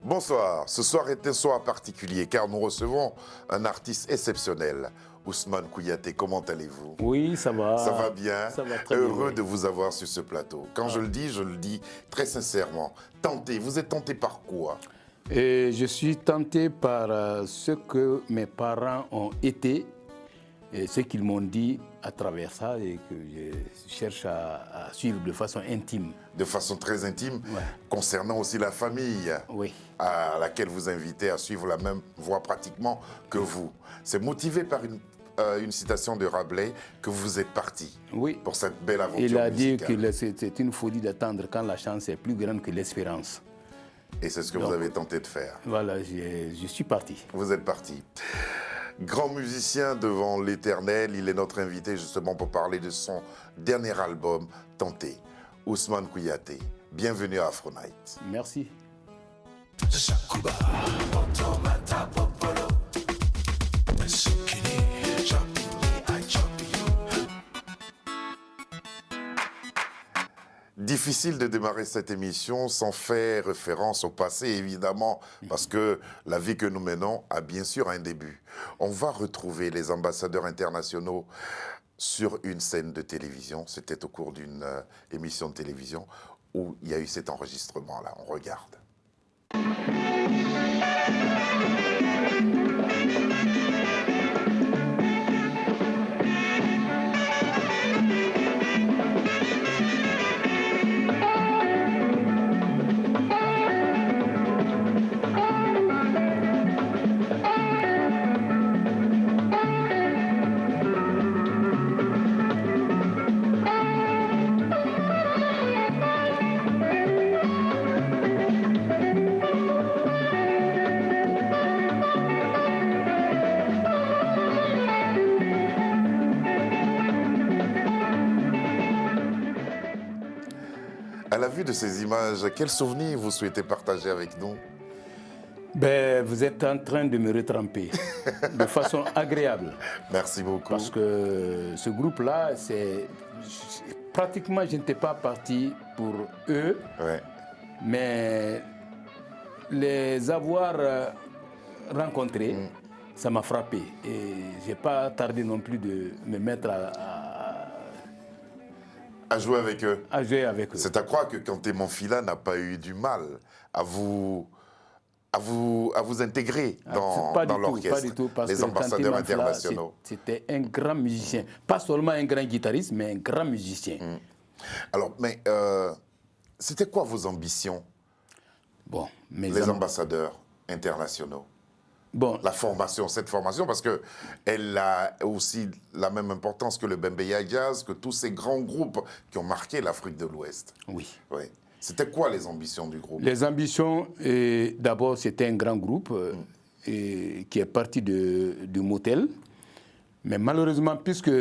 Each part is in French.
Bonsoir, ce soir est un soir particulier car nous recevons un artiste exceptionnel, Ousmane Kouyaté. Comment allez-vous? Oui, ça va. Ça va bien. Ça va très bien. Heureux de vous avoir sur ce plateau. Quand je le dis très sincèrement. Tenté, vous êtes tenté par quoi? Et je suis tenté par ce que mes parents ont été et ce qu'ils m'ont dit à travers ça et que je cherche à suivre de façon intime. De façon très intime, Ouais. concernant aussi la famille Oui. à laquelle vous invitez à suivre la même voie pratiquement que vous. C'est motivé par une citation de Rabelais que vous êtes parti Oui. pour cette belle aventure Il a dit musicale. que c'est une folie d'attendre quand la chance est plus grande que l'espérance. Et c'est ce que vous avez tenté de faire. Voilà, je suis parti. Vous êtes parti. Grand musicien devant l'éternel, il est notre invité justement pour parler de son dernier album, Tenté. Ousmane Kouyaté, bienvenue à Afro Night. Merci. Difficile de démarrer cette émission sans faire référence au passé, évidemment, parce que la vie que nous menons a bien sûr un début. On va retrouver les ambassadeurs internationaux sur une scène de télévision. C'était au cours d'une émission de télévision où il y a eu cet enregistrement-là. On regarde. À la vue de ces images, quels souvenirs vous souhaitez partager avec nous? Ben, vous êtes en train de me retremper de façon agréable. Merci beaucoup. Parce que ce groupe-là, pratiquement, je n'étais pas parti pour eux, Ouais. mais les avoir rencontrés, ça m'a frappé. Et je n'ai pas tardé non plus de me mettre À jouer avec eux. à jouer avec eux. C'est à croire que Kanté Monfila n'a pas eu du mal à vous intégrer dans Pas l'orchestre, du tout, parce les que ambassadeurs Kanté Manfla, internationaux. c'était un grand musicien. Pas seulement un grand guitariste, mais un grand musicien. Alors, mais c'était quoi vos ambitions, Bon, les ambassadeurs internationaux? Bon, La formation, cette formation, parce qu'elle a aussi la même importance que le Bembeya Jazz, que tous ces grands groupes qui ont marqué l'Afrique de l'Ouest. oui. Oui. C'était quoi les ambitions du groupe? Les ambitions, d'abord, c'était un grand groupe qui est parti du motel. Mais malheureusement, puisque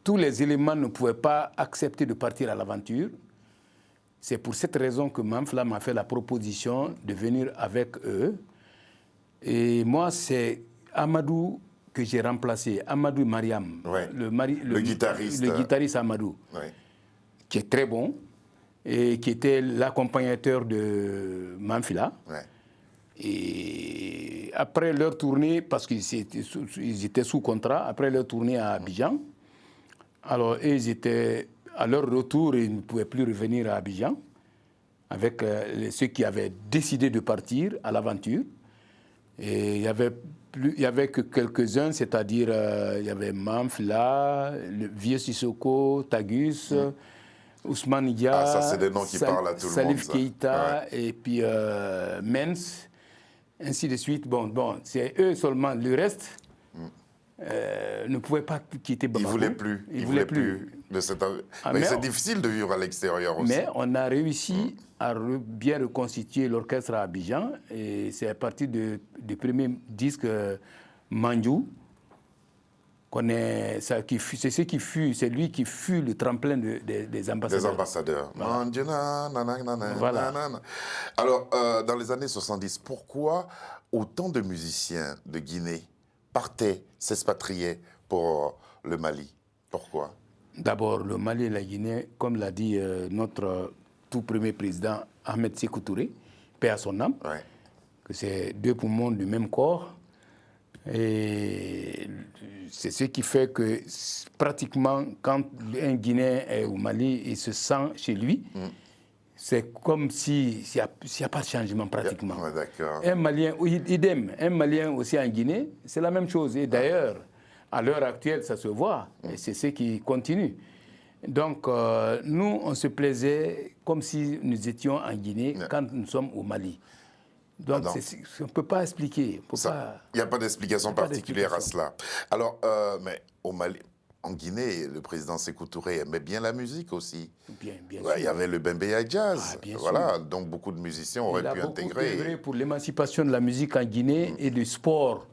tous les éléments ne pouvaient pas accepter de partir à l'aventure, c'est pour cette raison que Manfla m'a fait la proposition de venir avec eux. Et moi, c'est Amadou que j'ai remplacé, Amadou Mariam, Ouais. le guitariste. Le guitariste Amadou, Oui. qui est très bon et qui était l'accompagnateur de Manfila. Ouais. Et après leur tournée, parce qu'ils étaient sous contrat, après leur tournée à Abidjan, alors ils étaient à leur retour, ils ne pouvaient plus revenir à Abidjan avec ceux qui avaient décidé de partir à l'aventure. Et il y avait que quelques-uns, c'est-à-dire il y avait Manfla, le vieux Sissoko, Tagus, Ousmane Dia, Ah, ça, c'est des noms qui parlent à tout le monde, Salif ça. Keïta, et puis Mens, ainsi de suite. Bon, c'est eux seulement. Le reste ne pouvait pas quitter Bamako. Ils ne voulaient plus de cette... mais c'est difficile de vivre à l'extérieur aussi. Mais on a réussi à bien reconstituer l'orchestre à Abidjan. Et c'est à partir du premier disque Mandjou c'est lui qui fut le tremplin des ambassadeurs. Des ambassadeurs. Voilà. Voilà. Alors, dans les années 70, pourquoi autant de musiciens de Guinée partaient, s'expatriaient pour le Mali? Pourquoi? D'abord, le Mali et la Guinée, comme l'a dit notre tout premier président Ahmed Sékou Touré, paix à son âme, Ouais. que c'est deux poumons du même corps. Et c'est ce qui fait que pratiquement, quand un Guinéen est au Mali, il se sent chez lui. C'est comme s'il n'y a pas de changement pratiquement. Ouais, d'accord. Un Malien, idem, un Malien aussi en Guinée, c'est la même chose. Et d'ailleurs, à l'heure actuelle, ça se voit. Et c'est ce qui continue. Donc, nous, on se plaisait comme si nous étions en Guinée quand nous sommes au Mali. Donc, on ne peut pas expliquer. Il n'y a pas d'explication particulière à cela. Alors, mais au Mali, en Guinée, le président Sékou Touré aimait bien la musique aussi. Bien sûr. Il y avait le Bembeya Jazz. Voilà, donc beaucoup de musiciens auraient pu intégrer. Il a beaucoup pour l'émancipation de la musique en Guinée et du sport.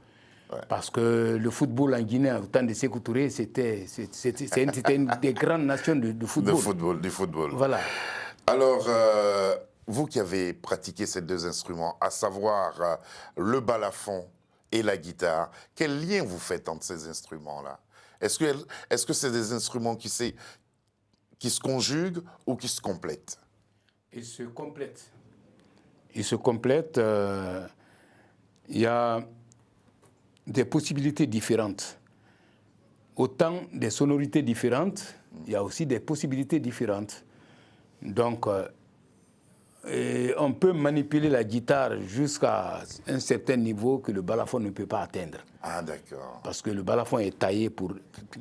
Parce que le football en Guinée, au temps de Sékou Touré, c'était une des grandes nations de football. Du football. Voilà. Alors, vous qui avez pratiqué ces deux instruments, à savoir le balafon et la guitare, quel lien vous faites entre ces instruments-là? Est-ce que c'est des instruments qui se conjuguent ou qui se complètent? Ils se complètent. Ils se complètent. Il y a des possibilités différentes. Autant des sonorités différentes, il y a aussi des possibilités différentes. Donc, on peut manipuler la guitare jusqu'à un certain niveau que le balafon ne peut pas atteindre. Ah, d'accord. Parce que le balafon est taillé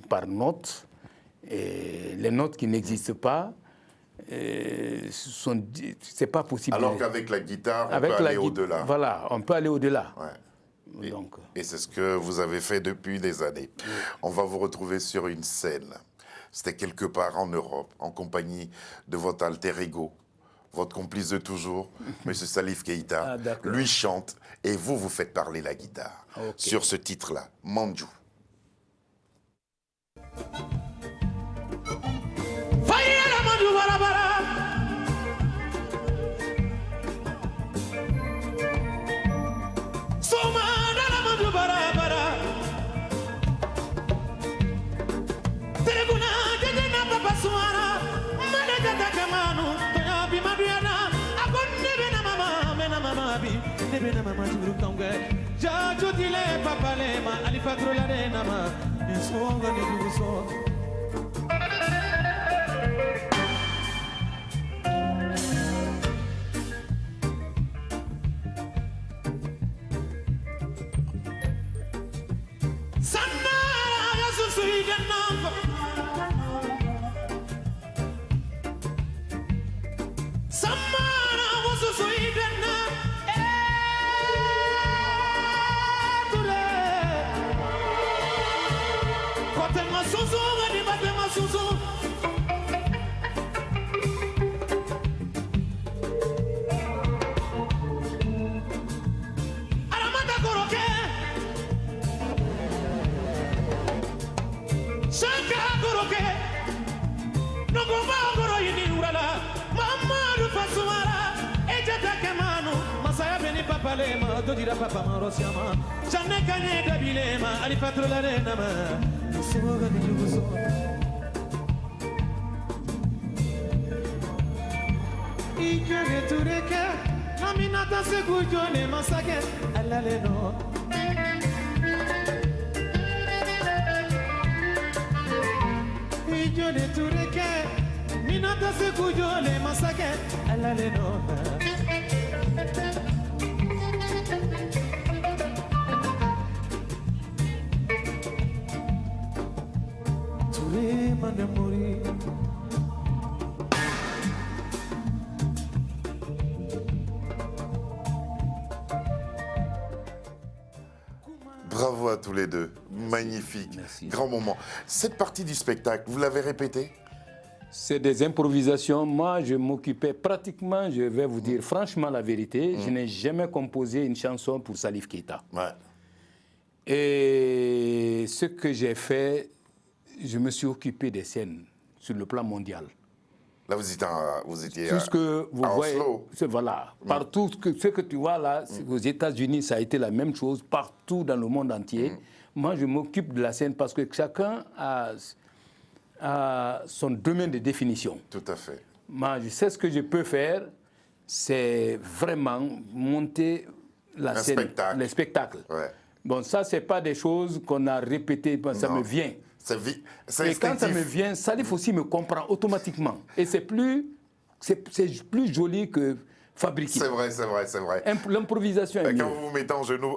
par notes. Et les notes qui n'existent pas, c'est pas possible. Alors qu'avec la guitare, on peut aller au-delà. Voilà, on peut aller au-delà. Ouais. Et c'est ce que vous avez fait depuis des années. Oui. On va vous retrouver sur une scène. C'était quelque part en Europe, en compagnie de votre alter ego, votre complice de toujours, M. Salif Keïta. Lui chante et vous faites parler la guitare. Sur ce titre-là, Mandjou. Bravo à tous les deux. Magnifique. Merci. Grand moment. Cette partie du spectacle, vous l'avez répétée? C'est des improvisations. Moi, je m'occupais pratiquement, je vais vous dire franchement la vérité, je n'ai jamais composé une chanson pour Salif Keïta. Ouais. Et ce que j'ai fait, je me suis occupé des scènes sur le plan mondial. Là, vous étiez tout ce que vous voyez, voilà, partout, ce que tu vois là, aux États-Unis, ça a été la même chose, partout dans le monde entier. Moi, je m'occupe de la scène parce que chacun a son domaine de définition. Tout à fait. Moi, je sais ce que je peux faire, c'est vraiment monter la Un scène, spectacle. les spectacles. Ouais. Bon, ça, ce n'est pas des choses qu'on a répétées, ça me vient. C'est Et quand ça me instinctif. vient, Salif aussi me comprend automatiquement. Et c'est plus joli que fabriqué. C'est vrai, c'est vrai, c'est vrai. L'improvisation est mieux. Quand vous vous mettez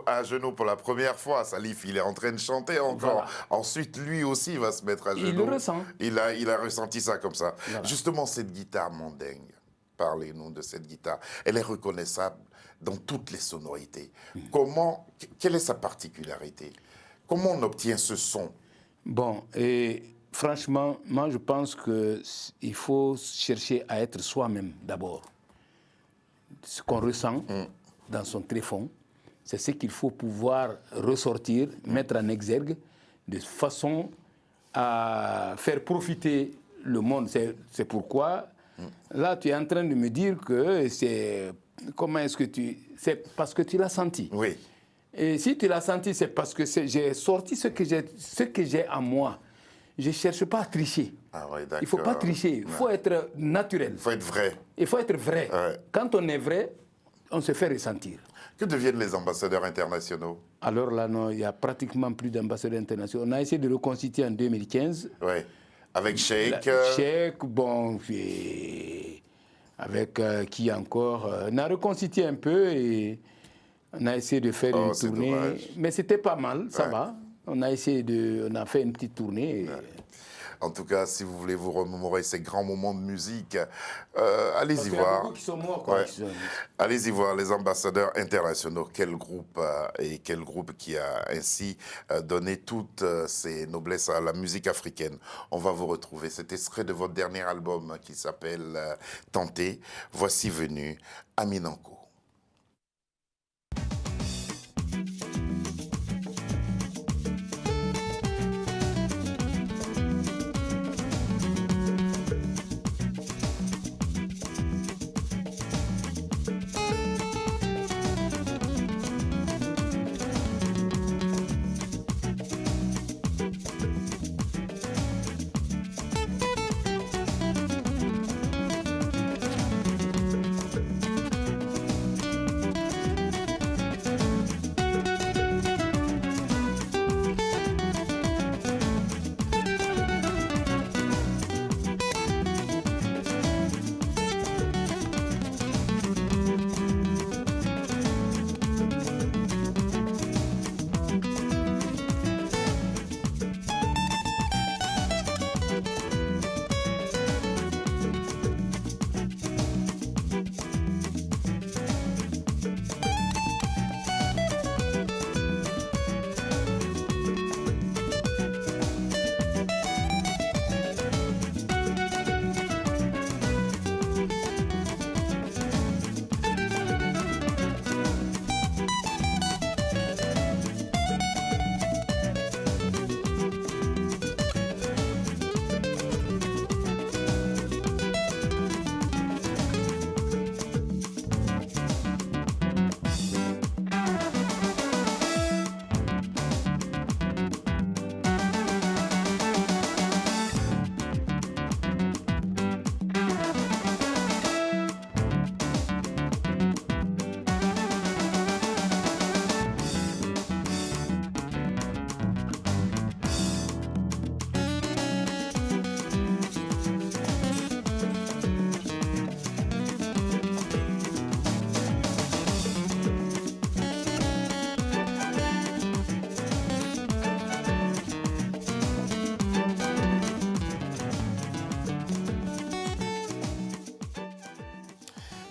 à genoux pour la première fois, Salif, il est en train de chanter encore. Voilà. Ensuite, lui aussi va se mettre à genoux. Il le ressent. Il a ressenti ça comme ça. Voilà. Justement, cette guitare mandingue, parlez-nous de cette guitare. Elle est reconnaissable dans toutes les sonorités. Quelle est sa particularité? Comment on obtient ce son? Bon, et franchement, moi je pense qu'il faut chercher à être soi-même d'abord. Ce qu'on ressent dans son tréfonds, c'est ce qu'il faut pouvoir ressortir, mettre en exergue, de façon à faire profiter le monde. C'est pourquoi, là, tu es en train de me dire que c'est... Comment est-ce que tu... C'est parce que tu l'as senti. Oui. Et si tu l'as senti, c'est parce que j'ai sorti ce que j'ai en moi. Je ne cherche pas à tricher. Ah ouais, d'accord. Il ne faut pas tricher. Il faut être naturel. Il faut être vrai. Il faut être vrai. Ouais. Quand on est vrai, on se fait ressentir. Que deviennent les ambassadeurs internationaux? Alors là, non, il n'y a pratiquement plus d'ambassadeurs internationaux. On a essayé de reconstituer en 2015. Oui. Avec Cheikh. Cheikh, bon, et avec qui encore on a reconstitué un peu et on a essayé de faire une c'est tournée. dommage. Mais c'était pas mal, ça Ouais. va. On a fait une petite tournée. Et En tout cas, si vous voulez vous remémorer ces grands moments de musique, parce allez-y qu'il y a voir. beaucoup qui sont morts. Quoi, Ouais. qui sont- Allez-y voir les ambassadeurs internationaux. Quel groupe qui a ainsi donné toutes ses noblesses à la musique africaine. On va vous retrouver. Cet extrait de votre dernier album qui s'appelle Tenter. Voici venu Aminanko.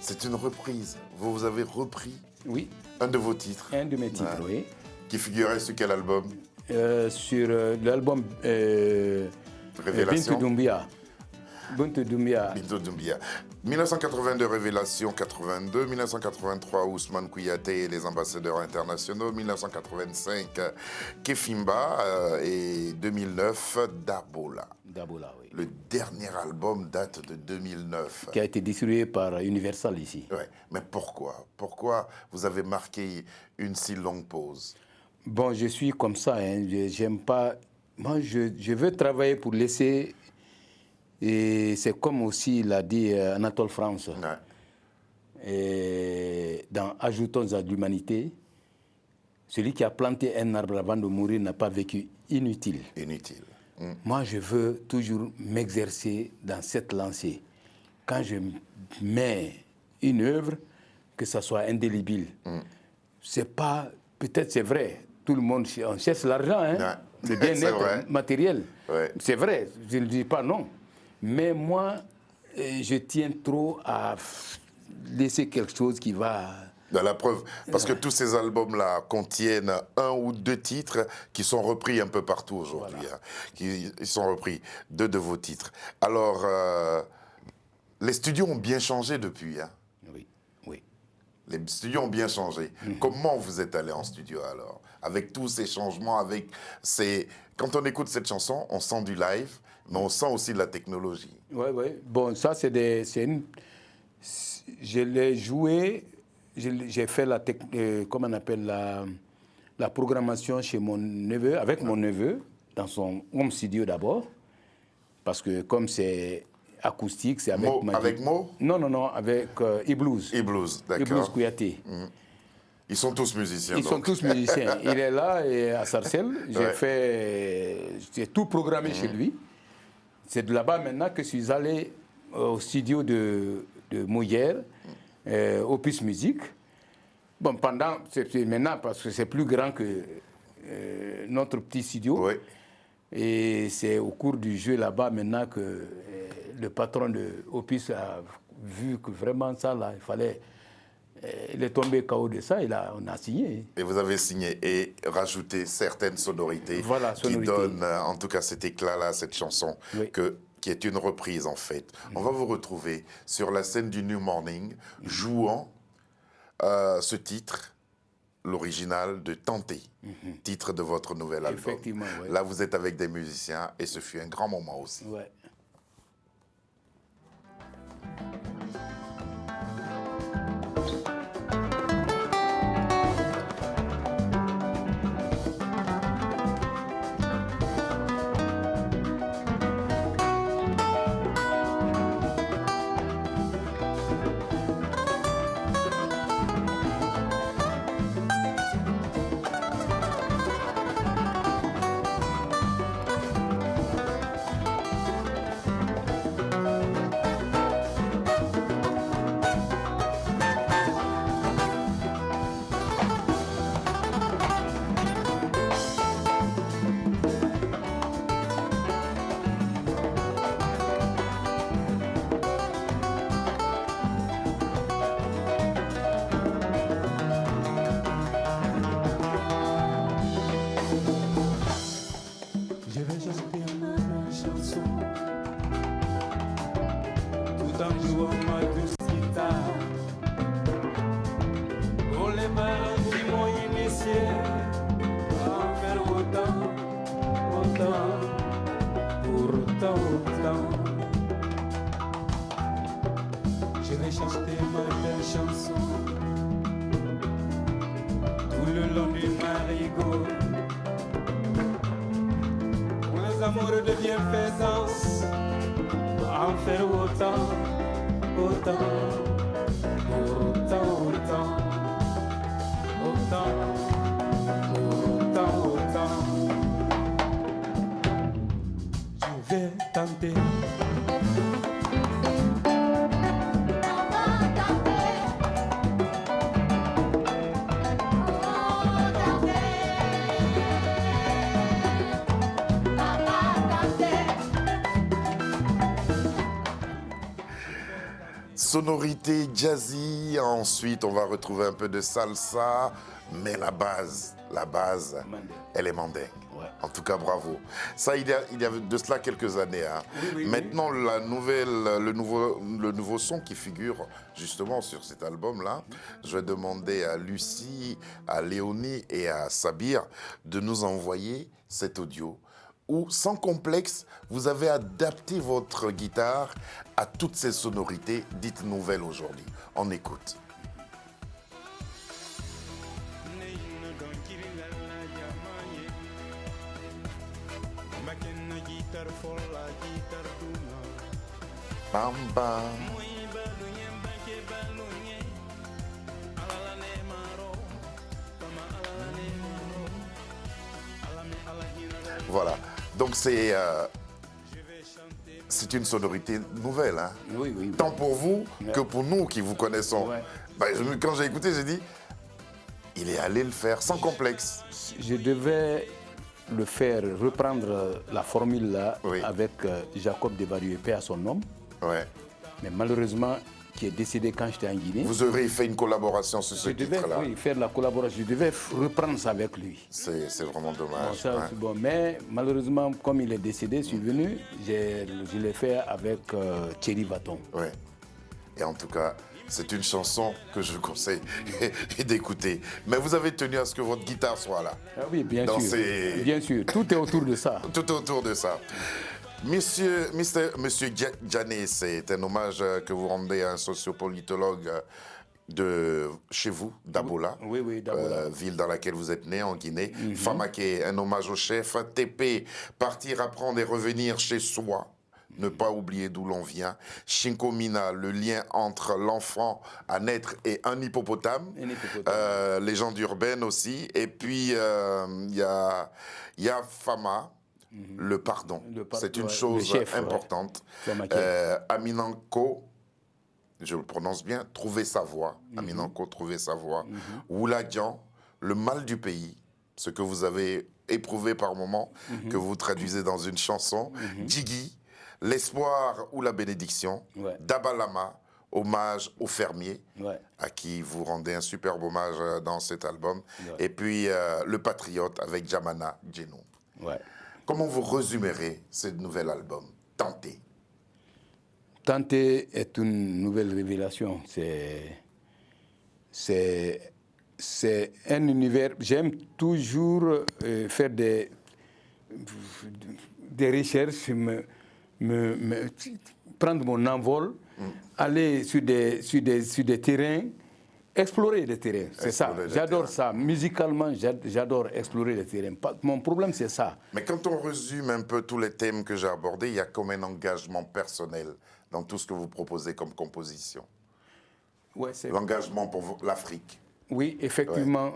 C'est une reprise. Vous avez repris Oui, un de vos titres un de mes titres, oui. qui figurait sur quel album? Sur l'album Révélation. Bintou Doumbia. Bintou Doumbia. Bintou Doumbia. 1982, Révélation 82. 1983, Ousmane Kouyaté et les ambassadeurs internationaux. 1985, Kefimba. Et 2009, Dabola. Dabola, oui. Le dernier album date de 2009. Qui a été distribué par Universal ici. Ouais. Mais pourquoi? Pourquoi vous avez marqué une si longue pause? Bon, je suis comme ça, hein. J'aime pas... Moi, je veux travailler pour laisser... Et c'est comme aussi l'a dit Anatole France. Ouais. Et dans Ajoutons à l'humanité, celui qui a planté un arbre avant de mourir n'a pas vécu inutile. Inutile. Moi, je veux toujours m'exercer dans cette lancée. Quand je mets une œuvre, que ça soit indélébile. C'est pas... Peut-être c'est vrai, tout le monde, on cherche l'argent, hein, le bien-être matériel. Ouais. C'est vrai, je ne dis pas non. Mais moi, je tiens trop à laisser quelque chose qui va... Dans la preuve, parce que tous ces albums-là contiennent 1 ou 2 titres qui sont repris un peu partout aujourd'hui. Voilà. Ils sont repris 2 de vos titres. Alors, les studios ont bien changé depuis. Hein. Oui, oui. Les studios ont bien changé. Comment vous êtes allé en studio alors? Avec tous ces changements, avec ces... Quand on écoute cette chanson, on sent du live, mais on sent aussi de la technologie. Oui, oui. Bon, ça, c'est une... Je l'ai joué... J'ai fait comment on appelle la programmation chez mon neveu, avec mon neveu, dans son home studio d'abord. Parce que comme c'est acoustique, c'est avec... Avec Mo? Non, avec E-Blues. E-Blues, d'accord. E-Blues Kouyaté. Ils sont tous musiciens. Ils sont tous musiciens. Il est là et à Sarcelles. J'ai tout programmé chez lui. C'est de là-bas maintenant que je suis allé au studio de Mouillère, Opus Musique. Bon, c'est maintenant parce que c'est plus grand que notre petit studio. Oui. Et c'est au cours du jeu là-bas maintenant que le patron de Opus a vu que vraiment ça, là, il fallait... Il est tombé KO de ça, on a signé. Et vous avez signé et rajouté certaines sonorités, voilà, qui donnent en tout cas cet éclat-là, cette chanson, oui. Qui est une reprise en fait. On va vous retrouver sur la scène du New Morning, jouant ce titre, l'original de Tenter, titre de votre nouvel album. Effectivement, oui. Là, vous êtes avec des musiciens et ce fut un grand moment aussi. Ouais. Je vais chanter ma belle chanson tout le long du marigot. Pour les amoureux de bienfaisance, en faire autant, autant, autant, autant, autant, autant, autant. Je vais tenter. Sonorité jazzy, ensuite on va retrouver un peu de salsa, mais la base, elle est mandingue. Ouais. En tout cas, bravo. Ça, il y a de cela quelques années. Hein. Oui, Maintenant, le nouveau son qui figure justement sur cet album-là, je vais demander à Lucie, à Léonie et à Sabir de nous envoyer cet audio où, sans complexe, vous avez adapté votre guitare à toutes ces sonorités dites nouvelles aujourd'hui. On écoute. Bam bam. Voilà. Donc c'est une sonorité nouvelle, hein? Oui, oui. Tant pour vous que pour nous qui vous connaissons. Ouais. Ben, quand j'ai écouté, j'ai dit, il est allé le faire sans complexe. Je devais le faire, reprendre la formule là Oui. avec Jacob Desvarieux, paix à son nom, Ouais. mais malheureusement, qui est décédé quand j'étais en Guinée. Vous auriez fait une collaboration sur ce Je devais titre-là. faire la collaboration, je devais reprendre ça avec lui. C'est vraiment Bon, dommage. ça, ouais. c'est bon. Mais malheureusement, comme il est décédé, je suis venu, je l'ai fait avec Thierry Vaton. Ouais. Et en tout cas, c'est une chanson que je conseille d'écouter. Mais vous avez tenu à ce que votre guitare soit là. Ah oui, bien Dans sûr. ces- Bien sûr, tout est autour de ça. Tout autour de ça. Monsieur Djané, c'est un hommage que vous rendez à un sociopolitologue de chez vous, d'Abola. Oui, oui, d'Abola. Ville dans laquelle vous êtes né, en Guinée. Famaké, un hommage au chef. TP, partir, apprendre et revenir chez soi. Ne pas oublier d'où l'on vient. Shinkomina, le lien entre l'enfant à naître et un hippopotame. Un hippopotame. Légende urbaine aussi. Et puis, il y a Fama, le pardon. C'est une ouais, chose le chef, ouais. importante. Famaké. Aminanko, je le prononce bien, trouver sa voix. Aminanko, trouver sa voix. Ouladian, le mal du pays, ce que vous avez éprouvé par moment, que vous traduisez dans une chanson. Djigui, l'espoir ou la bénédiction. Ouais. Dabalama, hommage aux fermiers, Ouais. à qui vous rendez un superbe hommage dans cet album. Ouais. Et puis Le Patriote avec Jamana Djenou. Ouais. Comment vous résumerez ce nouvel album, Tenter? Tenter est une nouvelle révélation. C'est un univers. J'aime toujours faire des recherches, prendre mon envol, aller sur des terrains, explorer les terrains. C'est ça. Explorer les J'adore terrains. ça. Musicalement, j'adore explorer les terrains. Mon problème, c'est ça. Mais quand on résume un peu tous les thèmes que j'ai abordés, il y a comme un engagement personnel dans tout ce que vous proposez comme composition. Ouais, c'est... L'engagement pour l'Afrique. Oui, effectivement.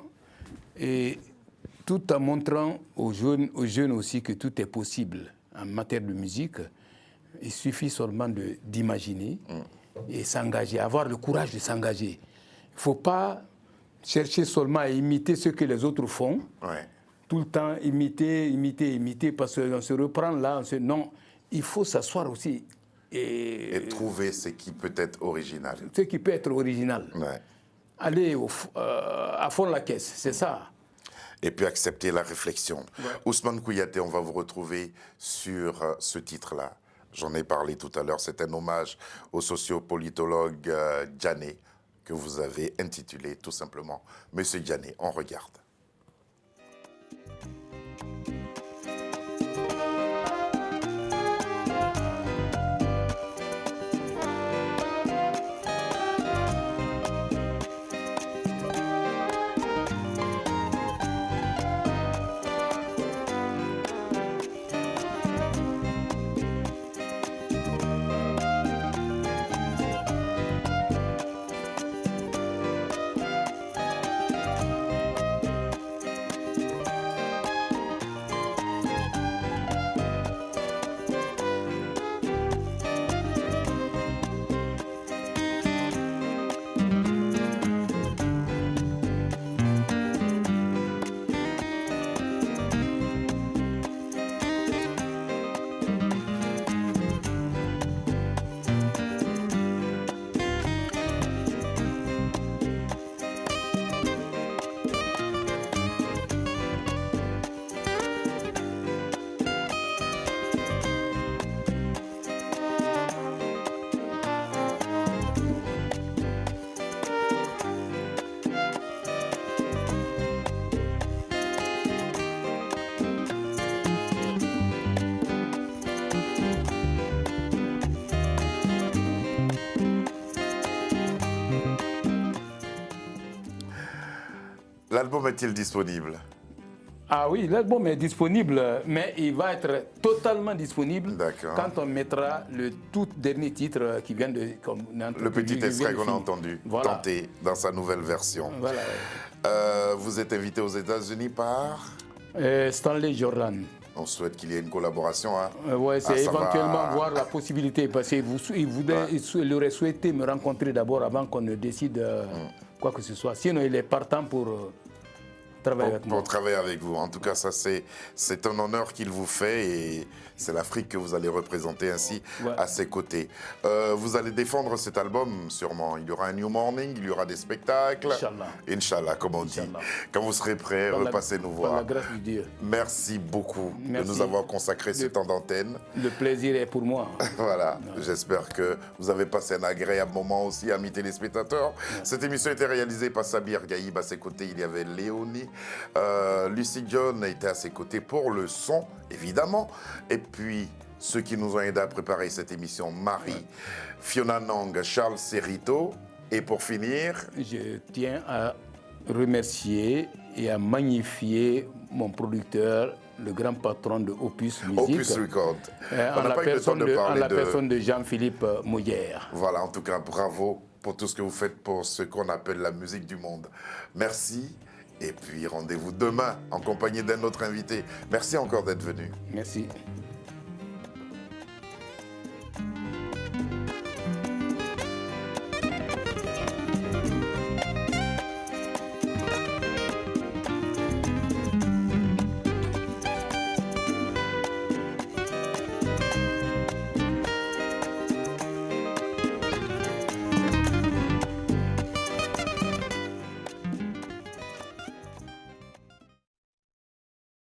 Et tout en montrant aux jeunes aussi que tout est possible en matière de musique, il suffit seulement d'imaginer et s'engager, avoir le courage de s'engager. Il ne faut pas chercher seulement à imiter ce que les autres font, Ouais. tout le temps imiter, parce qu'on se reprend là, non, il faut s'asseoir aussi. Et trouver ce qui peut être original. Ce qui peut être original. Ouais. Aller à fond la caisse, c'est ça. Et puis accepter la réflexion. Ousmane Kouyaté, on va vous retrouver sur ce titre-là. J'en ai parlé tout à l'heure. C'est un hommage au sociopolitologue Djané que vous avez intitulé tout simplement Monsieur Djané. On regarde. L'album est-il disponible? Ah oui, l'album est disponible, mais il va être totalement disponible quand on mettra le tout dernier titre qui vient de... Le petit extrait qu'on a entendu, Voilà. Tenter, dans sa nouvelle version. Voilà. Vous êtes invité aux États-Unis par Stanley Jordan. On souhaite qu'il y ait une collaboration. Hein. Oui, c'est ça éventuellement va. voir la possibilité, parce qu'il aurait souhaité me rencontrer d'abord avant qu'on ne décide quoi que ce soit. Sinon, il est partant pour travailler avec moi. Pour travailler avec vous. En tout cas, ça c'est un honneur qu'il vous fait et c'est l'Afrique que vous allez représenter ainsi à ses côtés. Vous allez défendre cet album sûrement. Il y aura un New Morning, il y aura des spectacles. Inch'Allah. Inch'Allah, comme on dit. Quand vous serez prêts, repassez nous voir. Par la grâce de Dieu. Merci beaucoup de nous Merci. avoir consacré ce temps d'antenne. Le plaisir est pour moi. Voilà, j'espère que vous avez passé un agréable moment aussi, amis téléspectateurs. Cette émission a été réalisée par Sabir Gaïb. À ses côtés, il y avait Léonie. Lucie John était à ses côtés pour le son, évidemment. Et puis, ceux qui nous ont aidés à préparer cette émission, Marie, Fiona Nang, Charles Serrito. Et pour finir... Je tiens à remercier et à magnifier mon producteur, le grand patron de Opus Music. Opus Record. En la personne de Jean-Philippe Mouillère. Voilà, en tout cas, bravo pour tout ce que vous faites pour ce qu'on appelle la musique du monde. Merci. Et puis rendez-vous demain en compagnie d'un autre invité. Merci encore d'être venu. Merci.